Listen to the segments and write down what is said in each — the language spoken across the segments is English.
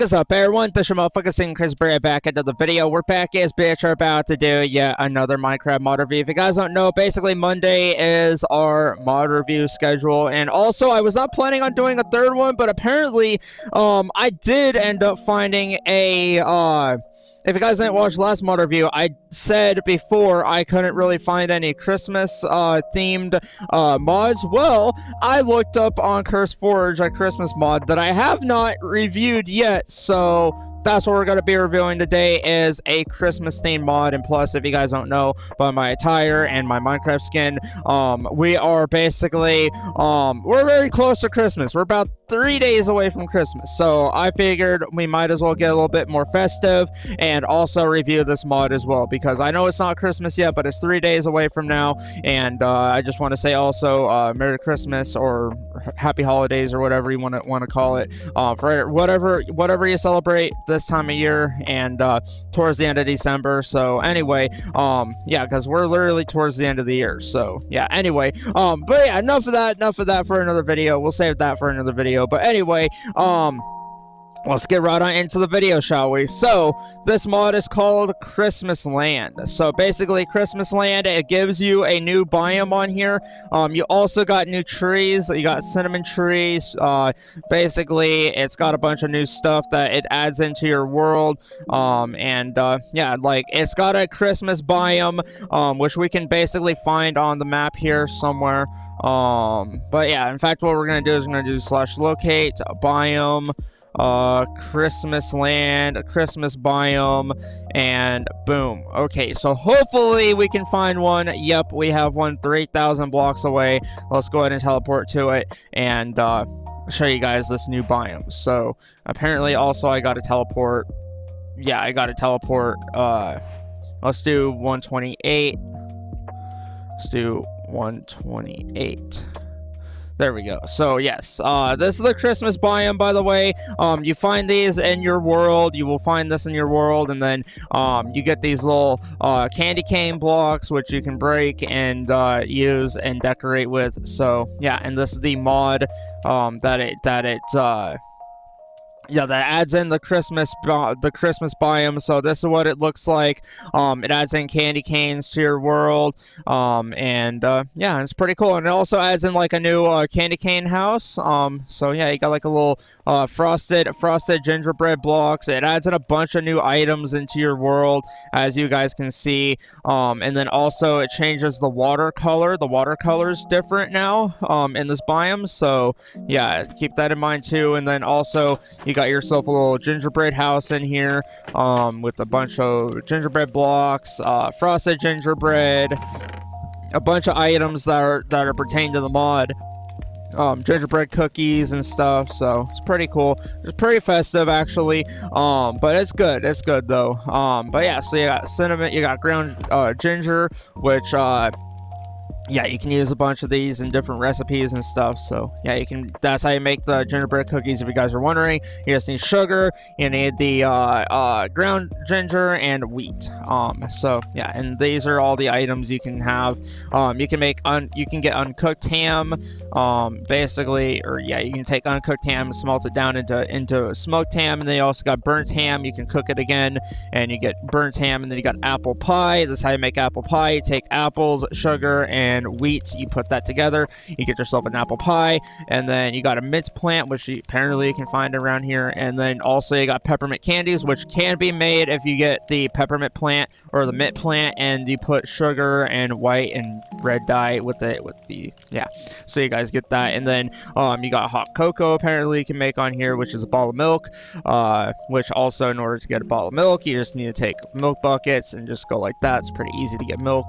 What is up, everyone? This your motherfucker Sing Chris Bray back into the video. We're back as bitch are about to do yet another Minecraft mod review. If you guys don't know, basically Monday is our mod review schedule, and also I was not planning on doing a third one, but apparently I did end up finding a if you guys didn't watch last mod review, I said before I couldn't really find any Christmas themed mods. Well, I looked up on CurseForge a Christmas mod that I have not reviewed yet, so that's what we're going to be reviewing today, is a Christmas themed mod. And plus, if you guys don't know by my attire and my Minecraft skin, we are basically we're very close to Christmas. We're about 3 days away from Christmas, so I figured we might as well get a little bit more festive and also review this mod as well, because I know it's not Christmas yet, but it's 3 days away from now. And I just want to say also Merry Christmas or Happy Holidays or whatever you want to call it, for whatever you celebrate this time of year and towards the end of December. So anyway, yeah, because we're literally towards the end of the year. So yeah, anyway, but yeah, enough of that for another video. We'll save that for another video. But anyway, let's get right on into the video, shall we? So this mod is called Christmas Land. So basically, Christmas Land, it gives you a new biome on here. You also got new trees. You got cinnamon trees. Basically, it's got a bunch of new stuff that it adds into your world. Yeah, like it's got a Christmas biome, which we can basically find on the map here somewhere. But yeah, in fact, what we're gonna do is we're gonna do /locate biome, Christmas Land, a Christmas biome, and boom. Okay, so hopefully we can find one. Yep, we have one 3,000 blocks away. Let's go ahead and teleport to it and show you guys this new biome. So apparently also I gotta teleport. Yeah, I gotta teleport. Let's do 128. Let's do 128. There we go. So yes, this is the Christmas biome, by the way. You find these in your world. You will find this in your world, and then you get these little candy cane blocks, which you can break and use and decorate with. So yeah, and this is the mod that adds in the Christmas biome. So this is what it looks like. It adds in candy canes to your world, yeah, it's pretty cool. And it also adds in like a new candy cane house. So yeah, you got like a little frosted gingerbread blocks. It adds in a bunch of new items into your world, as you guys can see. And then also it changes the water color. The water color is different now in this biome. So yeah, keep that in mind too. And then also you got yourself a little gingerbread house in here, with a bunch of gingerbread blocks, frosted gingerbread, a bunch of items that are pertaining to the mod, gingerbread cookies and stuff. So it's pretty cool. It's pretty festive actually, but it's good though. But yeah, so you got cinnamon, you got ground ginger, which yeah, you can use a bunch of these in different recipes and stuff. So yeah, you can. That's how you make the gingerbread cookies. If you guys are wondering, you just need sugar. You need the ground ginger and wheat. So yeah, and these are all the items you can have. You can make you can get uncooked ham. Basically, or yeah, you can take uncooked ham, smelt it down into smoked ham, and then you also got burnt ham. You can cook it again, and you get burnt ham. And then you got apple pie. This is how you make apple pie. You take apples, sugar, and wheat, you put that together, you get yourself an apple pie. And then you got a mint plant, which apparently you can find around here. And then also you got peppermint candies, which can be made if you get the peppermint plant or the mint plant, and you put sugar and white and red dye with the yeah, so you guys get that. And then you got hot cocoa, apparently you can make on here, which is a bottle of milk, which also, in order to get a bottle of milk, you just need to take milk buckets and just go like that. It's pretty easy to get milk.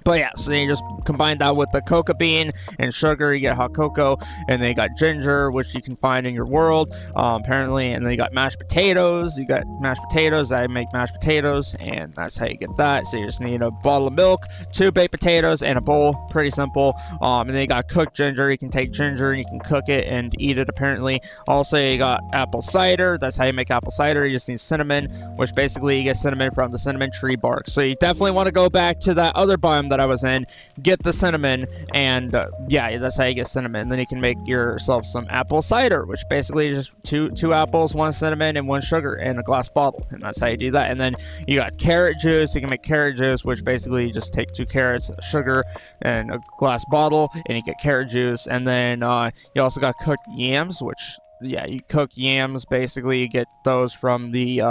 But yeah, so then you just combine that with the cocoa bean and sugar, you get hot cocoa. And then you got ginger, which you can find in your world, apparently. And then you got mashed potatoes. You got mashed potatoes. I make mashed potatoes, and that's how you get that. So you just need a bottle of milk, 2 baked potatoes, and a bowl. Pretty simple. And then you got cooked ginger. You can take ginger and you can cook it and eat it, apparently. Also, you got apple cider. That's how you make apple cider. You just need cinnamon, which basically you get cinnamon from the cinnamon tree bark. So you definitely want to go back to that other biome that that I was in, get the cinnamon, and yeah, that's how you get cinnamon. And then you can make yourself some apple cider, which basically is just two apples, 1 cinnamon, and 1 sugar in a glass bottle, and that's how you do that. And then you got carrot juice. You can make carrot juice, which basically you just take 2 carrots, sugar, and a glass bottle, and you get carrot juice. And then you also got cooked yams, which, yeah, you cook yams. Basically, you get those from the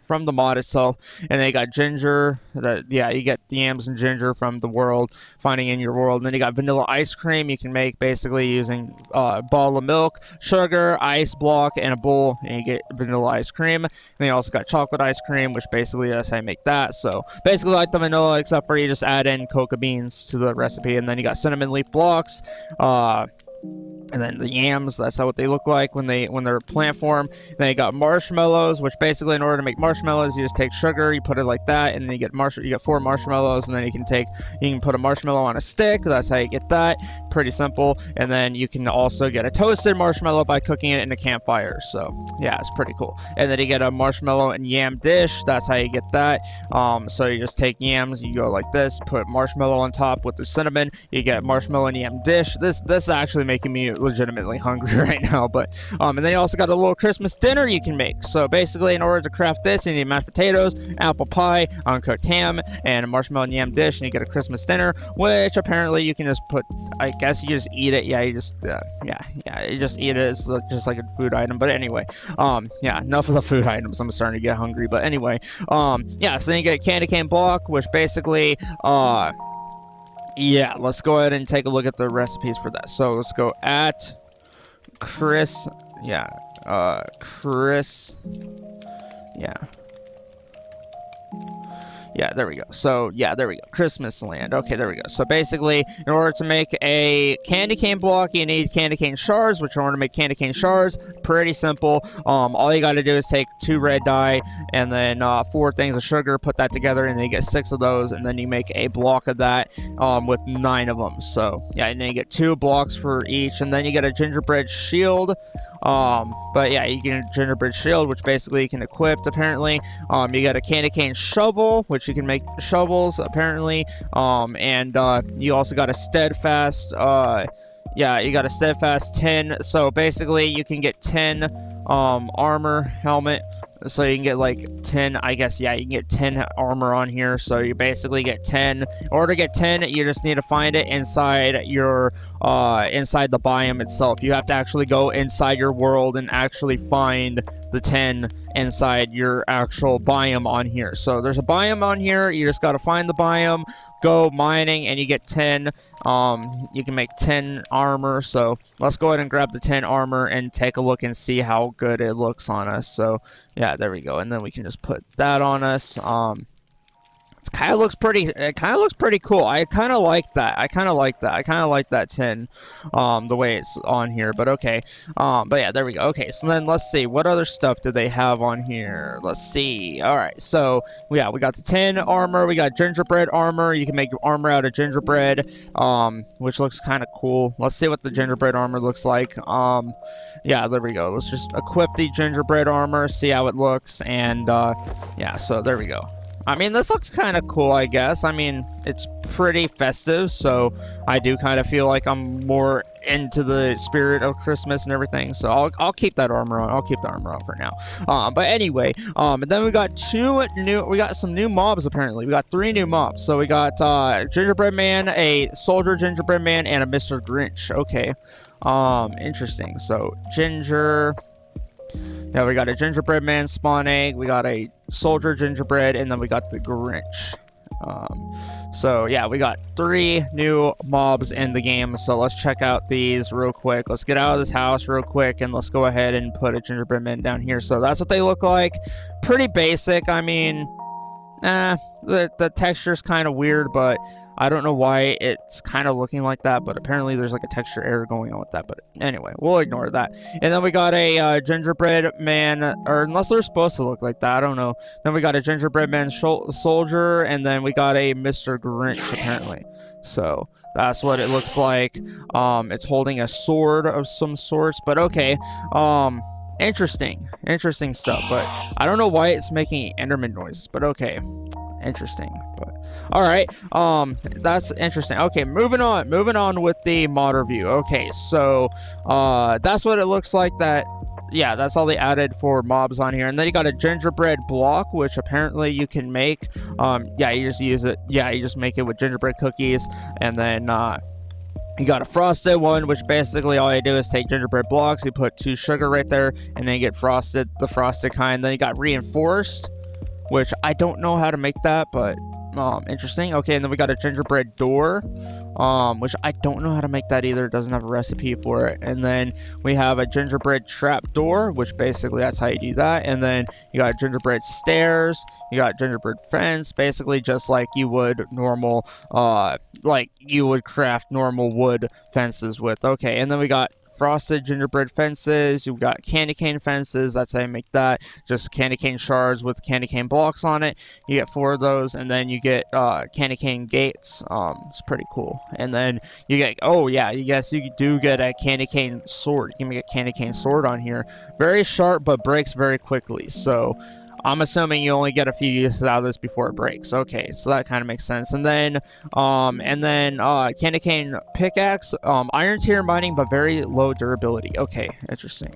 mod itself. And then you got ginger. Yeah, you get yams and ginger from the world, finding in your world. And then you got vanilla ice cream. You can make basically using a bottle of milk, sugar, ice block, and a bowl, and you get vanilla ice cream. And then you also got chocolate ice cream, which basically that's how you make that. So basically like the vanilla, except for you just add in cocoa beans to the recipe. And then you got cinnamon leaf blocks. And then the yams, that's how what they look like when they're plant form. Then you got marshmallows, which basically in order to make marshmallows, you just take sugar, you put it like that, and then you get 4 marshmallows, and then you can put a marshmallow on a stick. That's how you get that. Pretty simple. And then you can also get a toasted marshmallow by cooking it in a campfire. So yeah, it's pretty cool. And then you get a marshmallow and yam dish. That's how you get that. So you just take yams, you go like this, put marshmallow on top with the cinnamon, you get marshmallow and yam dish. This is actually making me legitimately hungry right now. But and then you also got a little Christmas dinner you can make. So basically, in order to craft this, you need mashed potatoes, apple pie, uncooked ham, and a marshmallow and yam dish, and you get a Christmas dinner, which apparently you can just put, I guess you just eat it. Yeah, you just you just eat it. It's just like a food item. But anyway, yeah, enough of the food items. I'm starting to get hungry. But anyway, yeah, so then you get a candy cane block, which basically yeah, let's go ahead and take a look at the recipes for that. So let's go at Chris. Yeah, Chris. Yeah. Yeah, there we go. So, yeah, there we go. Christmas Land. Okay, there we go. So, basically, in order to make a candy cane block, you need candy cane shards, which in order to make candy cane shards, pretty simple. All you got to do is take 2 red dye and then 4 things of sugar, put that together, and then you get 6 of those, and then you make a block of that with 9 of them. So, yeah, and then you get 2 blocks for each, and then you get a gingerbread shield. But yeah, you get a gingerbread shield, which basically you can equip, apparently. You got a candy cane shovel, which you can make shovels, apparently. And you also got a steadfast, yeah, you got a steadfast 10. So basically you can get 10 armor helmet. So you can get like 10, I guess, yeah, you can get 10 armor on here. So you basically get 10. In order to get 10, you just need to find it inside your, inside the biome itself. You have to actually go inside your world and actually find the 10 inside your actual biome on here. So there's a biome on here. You just got to find the biome, go mining, and you get 10. You can make 10 armor. So let's go ahead and grab the 10 armor and take a look and see how good it looks on us. So yeah, there we go. And then we can just put that on us. It kind of looks pretty cool. I kind of like that. I kind of like that 10, the way it's on here, but okay. But yeah, there we go. Okay, so then let's see. What other stuff do they have on here? Let's see. All right, so yeah, we got the 10 armor. We got gingerbread armor. You can make armor out of gingerbread, which looks kind of cool. Let's see what the gingerbread armor looks like. Yeah, there we go. Let's just equip the gingerbread armor, see how it looks, and yeah, so there we go. I mean, this looks kind of cool, I guess. I mean, it's pretty festive, so I do kind of feel like I'm more into the spirit of Christmas and everything. So I'll keep that armor on. I'll keep the armor on for now. But anyway, and then we got some new mobs apparently. We got 3 new mobs. So we got Gingerbread Man, a Soldier Gingerbread Man, and a Mr. Grinch. Okay. Interesting. So Ginger. Yeah, we got a Gingerbread Man spawn egg, we got a Soldier Gingerbread, and then we got the Grinch. So yeah, we got 3 new mobs in the game, so let's check out these real quick. Let's get out of this house real quick, and let's go ahead and put a Gingerbread Man down here. So that's what they look like. Pretty basic. I mean, the texture's kind of weird, but I don't know why it's kind of looking like that, but apparently there's like a texture error going on with that. But anyway, we'll ignore that. And then we got a Gingerbread Man, or unless they're supposed to look like that, I don't know. Then we got a Gingerbread Man Soldier, and then we got a Mr. Grinch, apparently. So that's what it looks like. It's holding a sword of some sorts, but okay. Interesting stuff, but I don't know why it's making Enderman noises, but okay. Interesting, but all right. That's interesting. Okay, moving on with the mod review. Okay, so that's what it looks like. That, yeah, that's all they added for mobs on here. And then you got a gingerbread block, which apparently you can make. Yeah, you just use it. Yeah, you just make it with gingerbread cookies, and then you got a frosted one, which basically all you do is take gingerbread blocks, you put 2 sugar right there, and then you get the frosted kind. Then you got reinforced, which I don't know how to make that, but interesting. Okay, and then we got a gingerbread door, which I don't know how to make that either. It doesn't have a recipe for it. And then we have a gingerbread trap door, which basically that's how you do that. And then you got gingerbread stairs, you got gingerbread fence, basically just like you would normal, like you would craft normal wood fences with. Okay, and then we got frosted gingerbread fences, you've got candy cane fences, that's how you make that, just candy cane shards with candy cane blocks on it. You get 4 of those, and then you get candy cane gates. It's pretty cool. And then you get, oh yeah, yes, you do get a candy cane sword. You can make a candy cane sword on here, very sharp but breaks very quickly, so I'm assuming you only get a few uses out of this before it breaks. Okay, so that kind of makes sense. And then candy cane pickaxe, iron tier mining, but very low durability. Okay, interesting.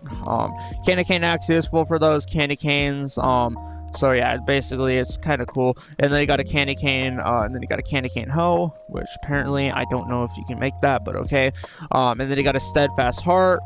Candy cane axe useful for those candy canes. So yeah, basically it's kind of cool. And then you got a candy cane, and then you got a candy cane hoe, which apparently I don't know if you can make that, but okay. And then you got a steadfast heart.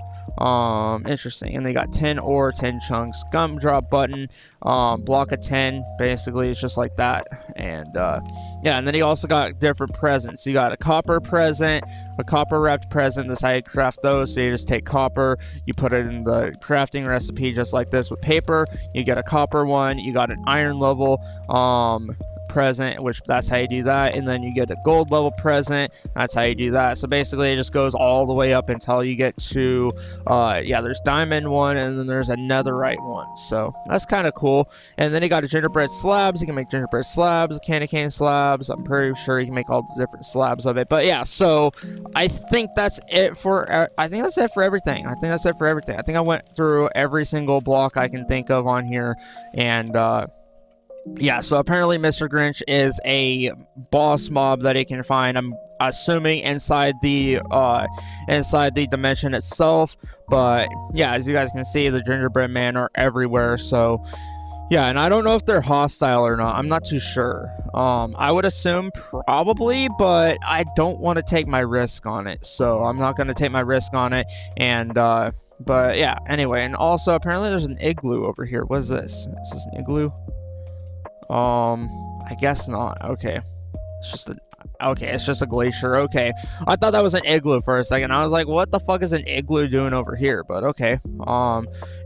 Interesting. And they got 10 ore, 10 chunks, gumdrop button, block of 10, basically it's just like that. And yeah, and then you also got different presents. You got a copper present, a copper wrapped present. This is how you craft those. So you just take copper, you put it in the crafting recipe just like this with paper, you get a copper one. You got an iron level present, which that's how you do that. And then you get a gold level present, that's how you do that. So basically it just goes all the way up until you get to yeah, there's diamond one, and then there's a netherite one. So that's kind of cool. And then you got a gingerbread slabs. You can make gingerbread slabs, candy cane slabs. I'm pretty sure you can make all the different slabs of it. But yeah, so I think that's it for everything. I think I went through every single block I can think of on here. And yeah, so apparently Mr. Grinch is a boss mob that he can find. I'm assuming inside the dimension itself. But yeah, as you guys can see, the gingerbread men are everywhere. So yeah, and I don't know if they're hostile or not. I'm not too sure. I would assume probably, but I don't want to take my risk on it. So I'm not going to take my risk on it. And but yeah, anyway, and also apparently there's an igloo over here. What is this? Is this an igloo? I guess not. Okay. It's just a glacier. Okay. I thought that was an igloo for a second. I was like, what the fuck is an igloo doing over here? But okay.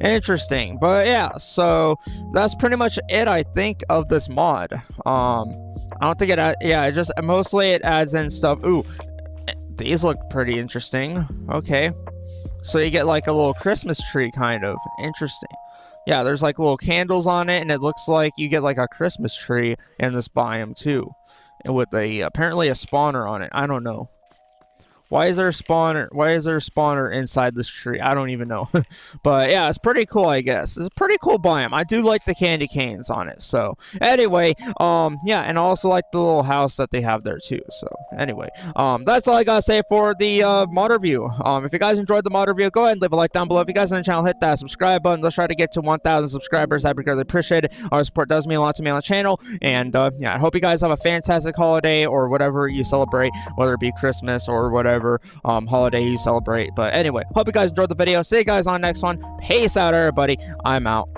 Interesting. But yeah, so that's pretty much it, I think, of this mod. I don't think it just mostly it adds in stuff. Ooh, these look pretty interesting. Okay. So you get like a little Christmas tree kind of. Interesting. Yeah, there's like little candles on it, and it looks like you get like a Christmas tree in this biome too, and with apparently a spawner on it. I don't know. Why is there a spawner? Why is there a spawner inside this tree? I don't even know. But yeah, it's pretty cool, I guess. It's a pretty cool biome. I do like the candy canes on it. So anyway, yeah, and I also like the little house that they have there too. So anyway, that's all I gotta say for the mod review. If you guys enjoyed the mod review, go ahead and leave a like down below. If you guys are on the channel, hit that subscribe button. Let's try to get to 1,000 subscribers. I'd be greatly appreciated. Our support does mean a lot to me on the channel. And yeah, I hope you guys have a fantastic holiday or whatever you celebrate, whether it be Christmas or whatever holiday you celebrate. But anyway, hope you guys enjoyed the video. See you guys on the next one. Peace out, everybody. I'm out.